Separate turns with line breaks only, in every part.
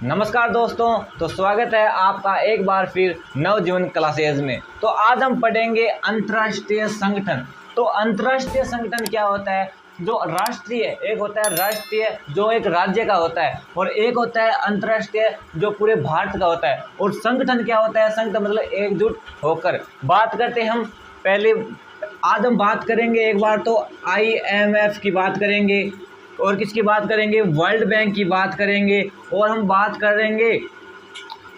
नमस्कार दोस्तों, तो स्वागत है आपका एक बार फिर नवजीवन क्लासेज में। तो आज हम पढ़ेंगे अंतर्राष्ट्रीय संगठन। तो अंतर्राष्ट्रीय संगठन क्या होता है? जो राष्ट्रीय, एक होता है राष्ट्रीय जो एक राज्य का होता है, और एक होता है अंतर्राष्ट्रीय जो पूरे भारत का होता है। और संगठन क्या होता है? संगठन मतलब एकजुट होकर। बात करते हैं हम पहले, आज हम बात करेंगे एक बार तो IMF की बात करेंगे, और किसकी बात करेंगे? वर्ल्ड बैंक की बात करेंगे, और हम बात करेंगे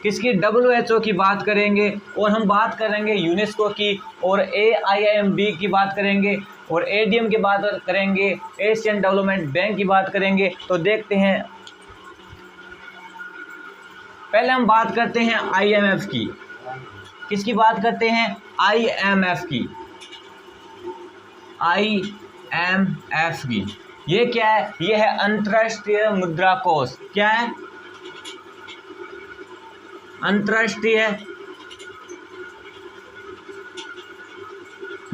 किसकी? WHO की बात करेंगे, और हम बात करेंगे यूनेस्को की, और AIIMD की बात करेंगे, और ADM की बात करेंगे, एशियन डेवलपमेंट बैंक की बात करेंगे। तो देखते हैं, पहले हम बात करते हैं IMF की। किसकी बात करते हैं? IMF की। IMF की ये क्या है? ये है अंतर्राष्ट्रीय मुद्रा कोष। क्या है? अंतर्राष्ट्रीय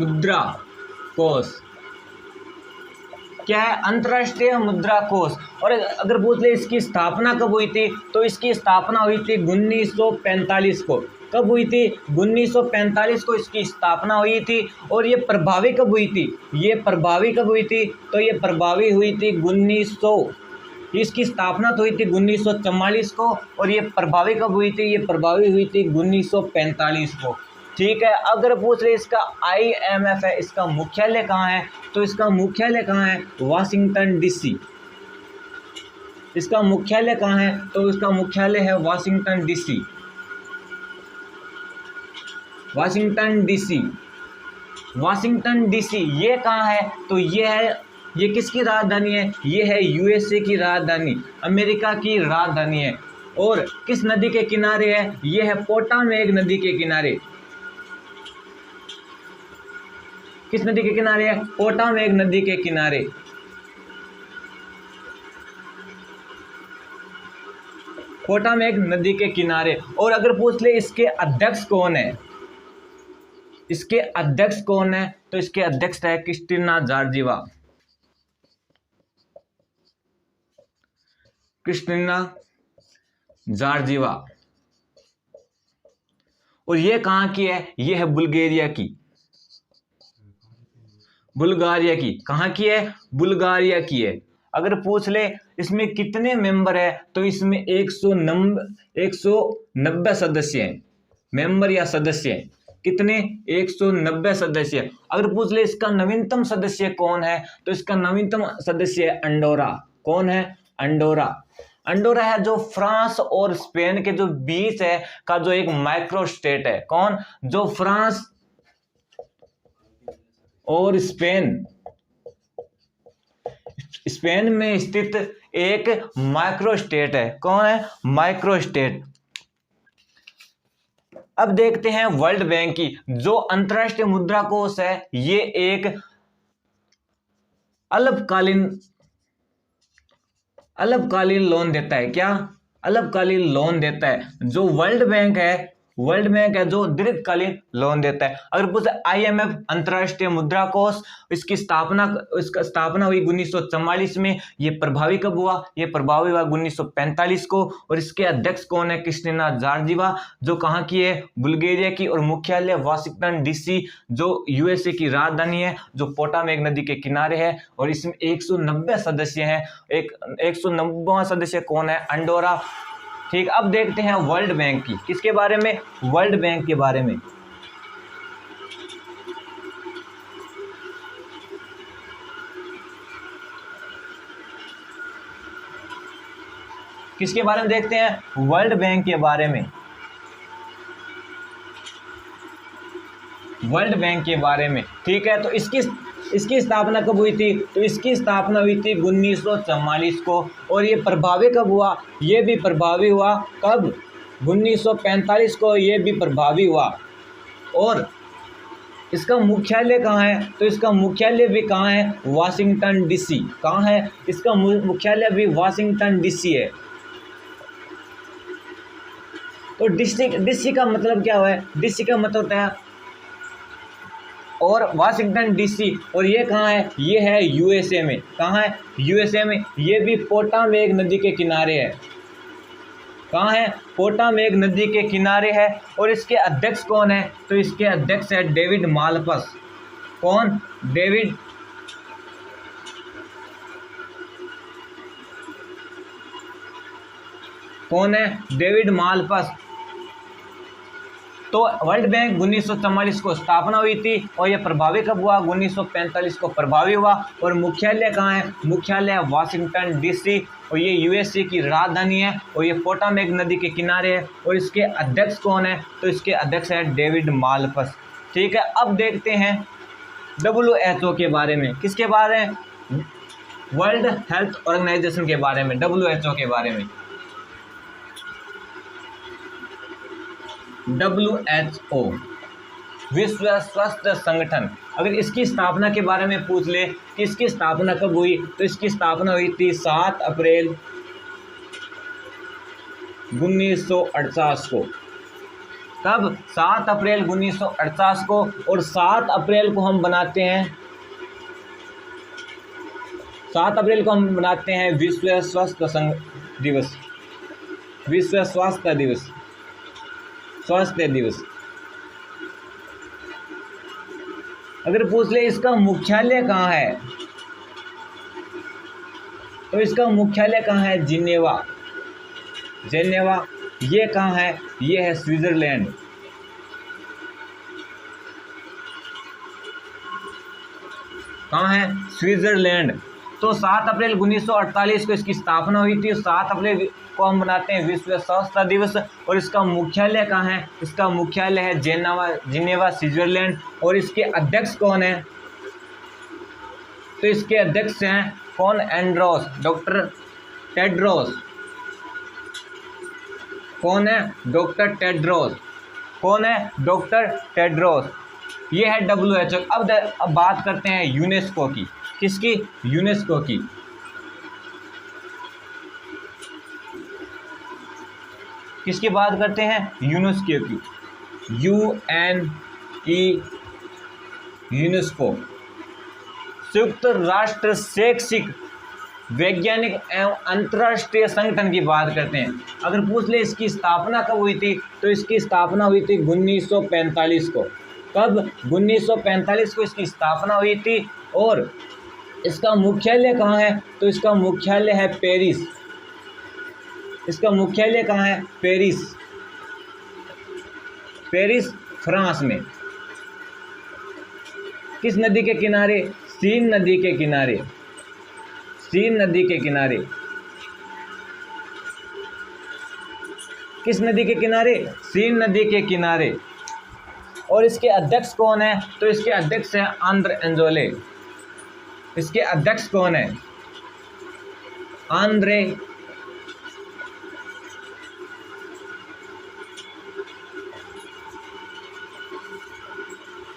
मुद्रा कोष। क्या है? अंतर्राष्ट्रीय मुद्रा कोष। और अगर पूछ ले इसकी स्थापना कब हुई थी, तो इसकी स्थापना हुई थी 1945 को। कब हुई थी? 1945 को इसकी स्थापना हुई थी। और ये प्रभावी कब हुई थी? ये प्रभावी कब हुई थी? तो ये प्रभावी हुई थी 1900। इसकी स्थापना तो हुई थी 1944 को, और ये प्रभावी कब हुई थी? ये प्रभावी हुई थी 1945 को। ठीक है। अगर पूछ रहे इसका IMF है, इसका मुख्यालय कहाँ है? तो इसका मुख्यालय कहाँ है? Washington DC। इसका मुख्यालय कहाँ है? तो इसका मुख्यालय है Washington DC। Washington DC। Washington DC ये कहाँ है? तो ये किसकी राजधानी है? ये है USA की राजधानी, अमेरिका की राजधानी है। और किस नदी के किनारे है? ये है पोटामेग नदी के किनारे। किस नदी के किनारे है? पोटामेग नदी के किनारे। पोटामेग नदी के किनारे। और अगर पूछ ले इसके अध्यक्ष कौन है? इसके अध्यक्ष कौन है? तो इसके अध्यक्ष है क्रिस्टिना जॉर्जिवा। Christina Georgieva. और ये कहाँ की है? ये है बुल्गारिया की। बुल्गारिया की। कहाँ की है? बुल्गारिया की है। अगर पूछ ले इसमें कितने मेंबर है, तो इसमें 190 सदस्य हैं। मेंबर या सदस्य हैं कितने? 190 सदस्य। अगर पूछ ले इसका नवीनतम सदस्य कौन है, तो इसका नवीनतम सदस्य है अंडोरा। कौन है? अंडोरा। अंडोरा है जो फ्रांस और स्पेन के जो बीच है का जो एक माइक्रो स्टेट है। कौन? जो फ्रांस और स्पेन में स्थित एक माइक्रो स्टेट है। कौन है? Micro state. अब देखते हैं वर्ल्ड बैंक की। जो अंतर्राष्ट्रीय मुद्रा कोष है, ये एक अल्पकालीन लोन देता है। क्या? अल्पकालीन लोन देता है। जो वर्ल्ड बैंक है जो दीर्घकालीन लोन देता है। अगर पूछे IMF अंतर्राष्ट्रीय मुद्रा कोष, इसकी स्थापना हुई 1944 में। ये प्रभावी कब हुआ? ये प्रभावी हुआ 1945 को। और इसके अध्यक्ष कौन है? क्रिस्टिना जॉर्जिवा, जो कहाँ की है? बुल्गारिया की। और मुख्यालय वाशिंगटन DC, जो USA की राजधानी है, जो पोटामेग नदी के किनारे है। और इसमें 190 सदस्य हैं। 190वां सदस्य कौन है? अंडोरा। ठीक। अब देखते हैं वर्ल्ड बैंक की। किसके बारे में? वर्ल्ड बैंक के बारे में। किसके बारे में देखते हैं? वर्ल्ड बैंक के बारे में। वर्ल्ड बैंक के बारे में। ठीक है। तो इसकी स्थापना कब हुई थी? तो इसकी स्थापना हुई थी 1944 को। और ये प्रभावी कब हुआ? ये भी प्रभावी हुआ कब? 1945 को ये भी प्रभावी हुआ। और इसका मुख्यालय कहाँ है? तो इसका मुख्यालय भी कहाँ है? Washington DC। कहाँ है? इसका मुख्यालय भी वाशिंगटन DC है। तो DC का मतलब क्या है? DC का मतलब होता है और वाशिंगटन DC। और ये कहाँ है? ये है USA में। कहाँ है? USA में। ये भी पोटामेग नदी के किनारे है। कहाँ है? पोटामेग नदी के किनारे है। और इसके अध्यक्ष कौन है? तो इसके अध्यक्ष है डेविड मालपस। कौन? डेविड कौन है? डेविड मालपस। तो वर्ल्ड बैंक 1944 को स्थापना हुई थी और यह प्रभावी कब हुआ? 1945 को प्रभावी हुआ। और मुख्यालय कहाँ है? मुख्यालय वाशिंगटन डीसी और ये यूएसए की राजधानी है और ये पोटामेग नदी के किनारे है। और इसके अध्यक्ष कौन है? तो इसके अध्यक्ष है डेविड मालपस। ठीक है, अब देखते हैं WHO के बारे में। किसके बारे में? वर्ल्ड हेल्थ ऑर्गेनाइजेशन के बारे में, WHO के बारे में। WHO विश्व स्वास्थ्य संगठन। अगर इसकी स्थापना के बारे में पूछ ले कि इसकी स्थापना कब हुई, तो इसकी स्थापना हुई थी 7 अप्रैल 1948 को। कब? 7 अप्रैल 1948 को। और 7 अप्रैल को हम बनाते हैं 7 अप्रैल को हम बनाते हैं विश्व स्वास्थ्य दिवस, विश्व स्वास्थ्य दिवस, स्वास्थ्य दिवस। अगर पूछ ले इसका मुख्यालय कहाँ है, तो इसका मुख्यालय कहाँ है? जिनेवा। जिनेवा ये कहाँ है? ये है स्विट्जरलैंड। कहाँ है? स्विट्जरलैंड। तो 7 अप्रैल 1948 को इसकी स्थापना हुई थी। 7 अप्रैल को हम बनाते हैं विश्व स्वास्थ्य दिवस। और इसका मुख्यालय कहाँ है? इसका मुख्यालय है जिनेवा, स्विट्जरलैंड। और इसके अध्यक्ष कौन है? तो इसके अध्यक्ष हैं कौन? Andros, doctor Tedros. कौन है? Doctor Tedros. कौन है? Doctor Tedros. ये है WHO। अब बात करते हैं यूनेस्को की। किसकी? यूनेस्को की। किसकी बात करते हैं? यूनेस्को की। यूनेस्को संयुक्त राष्ट्र शैक्षिक, वैज्ञानिक एवं अंतर्राष्ट्रीय संगठन की बात करते हैं। अगर पूछ ले इसकी स्थापना कब हुई थी, तो इसकी स्थापना हुई थी 1945 को। कब? 1945 को इसकी स्थापना हुई थी। और इसका मुख्यालय कहाँ है? तो इसका मुख्यालय है पेरिस। इसका मुख्यालय कहाँ है? पेरिस, पेरिस फ्रांस में। किस नदी के किनारे? सीन नदी के किनारे, सीन नदी के किनारे। किस नदी के किनारे? सीन नदी के किनारे। और इसके अध्यक्ष कौन है? तो इसके अध्यक्ष हैं आंद्रे एंजोले। इसके अध्यक्ष कौन है?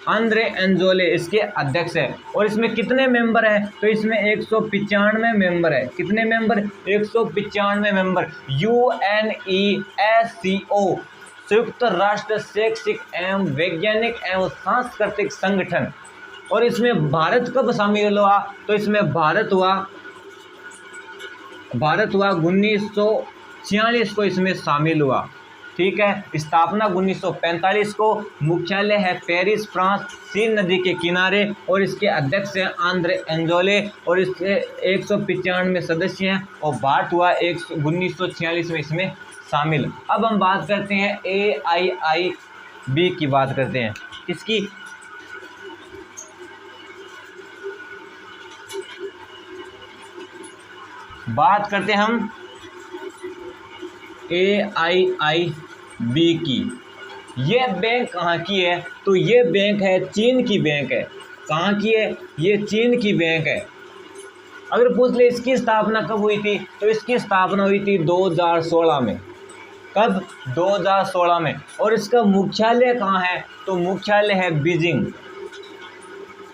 आंद्रे एंजोले इसके अध्यक्ष है। और इसमें कितने मेंबर हैं? तो इसमें 195 मेंबर है। कितने मेंबर? 195 मेंबर। UNESCO संयुक्त राष्ट्र शैक्षिक एवं वैज्ञानिक एवं सांस्कृतिक संगठन। और इसमें भारत कब शामिल हुआ? तो इसमें भारत हुआ 1946 को इसमें शामिल हुआ। ठीक है, स्थापना 1945 को। मुख्यालय है पेरिस फ्रांस, सीन नदी के किनारे। और इसके अध्यक्ष हैं आंद्रे एंजोले। और इसके 195 सदस्य हैं। और भारत हुआ 1946 में इसमें शामिल। अब हम बात करते हैं AIIB की बात करते हैं। किसकी? बात करते हैं हम AIIB की। ये बैंक कहाँ की है? तो ये बैंक है चीन की बैंक है। कहाँ की है? ये चीन की बैंक है। अगर पूछ ले इसकी स्थापना कब हुई थी, तो इसकी स्थापना हुई थी 2016 में। कब? 2016 में। और इसका मुख्यालय कहाँ है? तो मुख्यालय है बीजिंग।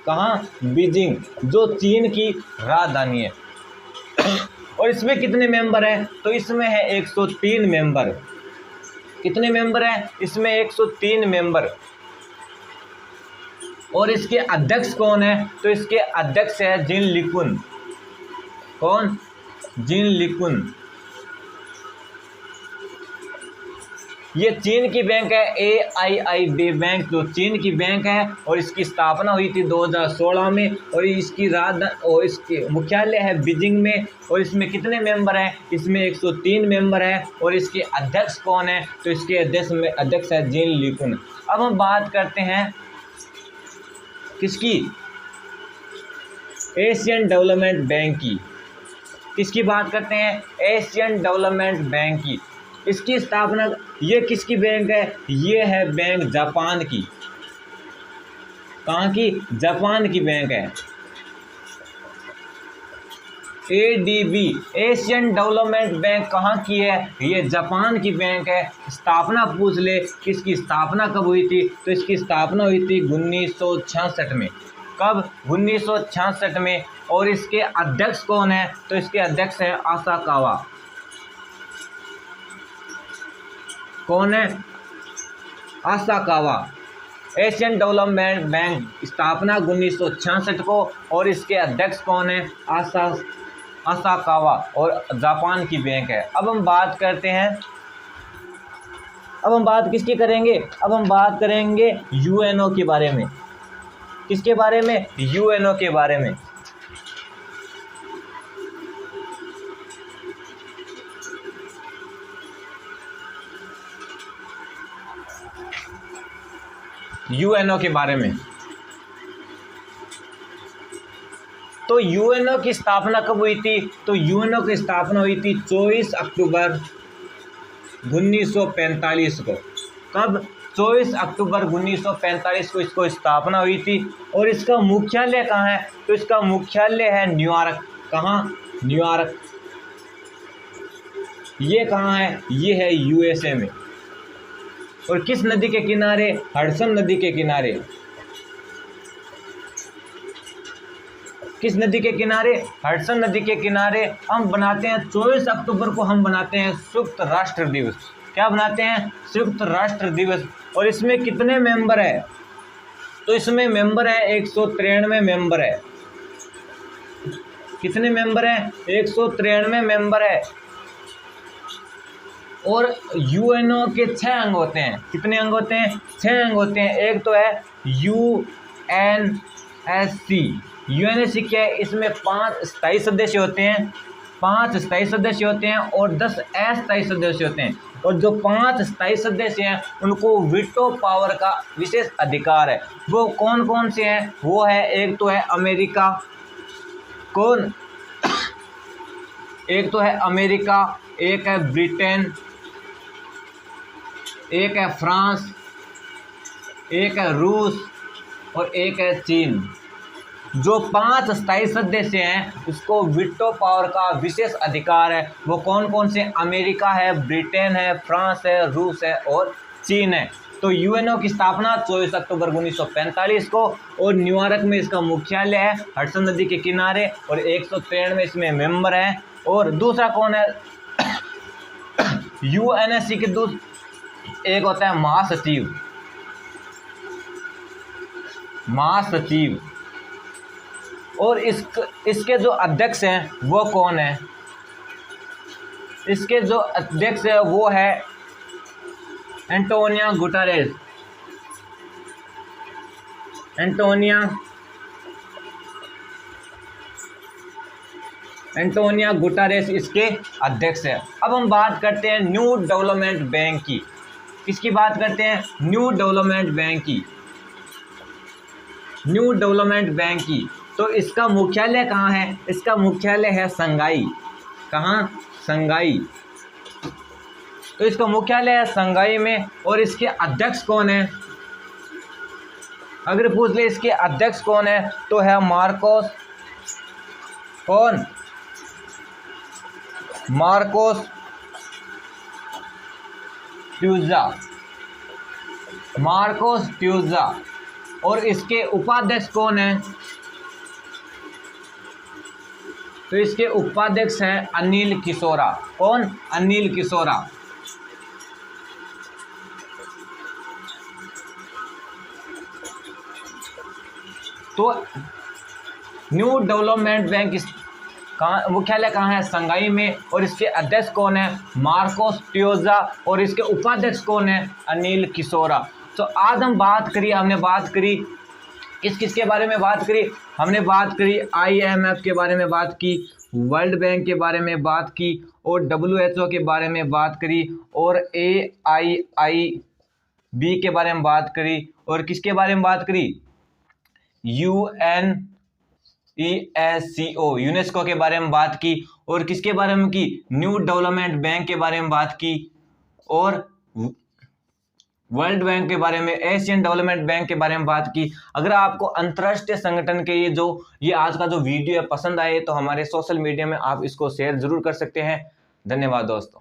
कहाँ? बीजिंग, जो चीन की राजधानी है। और इसमें कितने मेंबर हैं? तो इसमें है 103 मेंबर। कितने मेंबर हैं? इसमें 103 मेंबर। और इसके अध्यक्ष कौन है? तो इसके अध्यक्ष है जिन लिकुन। कौन? जिन लिकुन। ये चीन की बैंक है, AIIB बैंक, जो चीन की बैंक है और इसकी स्थापना हुई थी 2016 में और इसकी मुख्यालय है बीजिंग में। और इसमें कितने मेंबर हैं? इसमें 103 मेंबर हैं। और इसके अध्यक्ष कौन है? तो इसके अध्यक्ष है जीन लीकुन। अब हम बात करते हैं किसकी? एशियन डेवलपमेंट बैंक की। किसकी बात करते हैं? एशियन डेवलपमेंट बैंक की। इसकी स्थापना, ये किसकी बैंक है? ये है बैंक जापान की। कहाँ की? जापान की बैंक है। ADB, एशियन डेवलपमेंट बैंक कहाँ की है? ये जापान की बैंक है। स्थापना पूछ ले, किसकी स्थापना कब हुई थी? तो इसकी स्थापना हुई थी 1966 में। कब? 1966 में। और इसके अध्यक्ष कौन है? तो इसके अध्यक्ष है आसाकावा। कौन है? आसाकावा। एशियन डेवलपमेंट बैंक स्थापना 1966 को और इसके अध्यक्ष कौन है? आसाकावा और जापान की बैंक है। अब हम बात करते हैं, अब हम बात किसकी करेंगे? अब हम बात करेंगे UNO के बारे में। किसके बारे में? UNO के बारे में। UNO के बारे में। तो UNO की स्थापना कब हुई थी? तो UNO की स्थापना हुई थी 24 अक्टूबर 1945 को। कब? 24 अक्टूबर 1945 को इसको स्थापना हुई थी। और इसका मुख्यालय कहाँ है? तो इसका मुख्यालय है न्यूयॉर्क। कहाँ? न्यूयॉर्क। ये कहाँ है? ये है USA में। और किस नदी के किनारे? हडसन नदी के किनारे। किस नदी के किनारे? हडसन नदी के किनारे। हम बनाते हैं 24 अक्टूबर को हम बनाते हैं संयुक्त राष्ट्र दिवस। क्या बनाते हैं? संयुक्त राष्ट्र दिवस। और इसमें कितने मेंबर है? तो इसमें मेंबर है 193 मेंबर है। कितने मेंबर हैं? 193 मेंबर है। और UNO के 6 अंग होते हैं। कितने अंग होते हैं? 6 अंग होते हैं। एक तो है UNSC। UNSC क्या है? इसमें 5 स्थायी सदस्य होते हैं, 5 स्थायी सदस्य होते हैं और 10 अस्थायी सदस्य होते हैं। और जो 5 स्थायी सदस्य हैं उनको वीटो पावर का विशेष अधिकार है। वो कौन कौन से हैं? वो है, एक तो है अमेरिका। कौन? एक तो है अमेरिका, एक है ब्रिटेन, एक है फ्रांस, एक है रूस और एक है चीन। जो 5 स्थायी सदस्य हैं उसको वीटो पावर का विशेष अधिकार है। वो कौन कौन से? अमेरिका है, ब्रिटेन है, फ्रांस है, रूस है और चीन है। तो UNO की स्थापना 24 अक्टूबर 1945 को और न्यूयॉर्क में इसका मुख्यालय है, हडसन नदी के किनारे। और 193 इसमें मेंबर हैं। और दूसरा कौन है? UNSC के एक होता है महासचिव। महासचिव। और इसके जो अध्यक्ष हैं वो कौन है? इसके जो अध्यक्ष है वो है एंटोनियो गुटेरेस। एंटोनियो गुटेरेस इसके अध्यक्ष है। अब हम बात करते हैं न्यू डेवलपमेंट बैंक की। किसकी बात करते हैं? न्यू डेवलपमेंट बैंक की। न्यू डेवलपमेंट बैंक की। तो इसका मुख्यालय कहाँ है? इसका मुख्यालय है शंघाई। कहाँ? शंघाई। तो इसका मुख्यालय है शंघाई में। और इसके अध्यक्ष कौन है? अगर पूछ ले इसके अध्यक्ष कौन है तो है मार्कोस। कौन? मार्कोस ट्यूजा। मार्कोस ट्यूजा। और इसके उपाध्यक्ष कौन है? तो इसके उपाध्यक्ष हैं अनिल किशोरा। कौन? अनिल किशोरा। तो न्यू डेवलपमेंट बैंक कहाँ मुख्यालय कहाँ है? संघाई में। और इसके अध्यक्ष कौन है? मार्कोस पियोजा। और इसके उपाध्यक्ष कौन है? अनिल किशोरा। तो आज हम हमने बात करी किसके बारे में बात करी? हमने बात करी IMF के बारे में बात की, वर्ल्ड बैंक के बारे में बात की, और WHO के बारे में बात करी, और AIIB के बारे में बात करी, और किसके बारे में बात करी? UNESCO यूनेस्को के बारे में बात की, और किसके बारे में की? न्यू डेवलपमेंट बैंक के बारे में बात की, और वर्ल्ड बैंक के बारे में, एशियन डेवलपमेंट बैंक के बारे में बात की। अगर आपको अंतर्राष्ट्रीय संगठन के ये आज का जो वीडियो है पसंद आए तो हमारे सोशल मीडिया में आप इसको शेयर जरूर कर सकते हैं। धन्यवाद दोस्तों।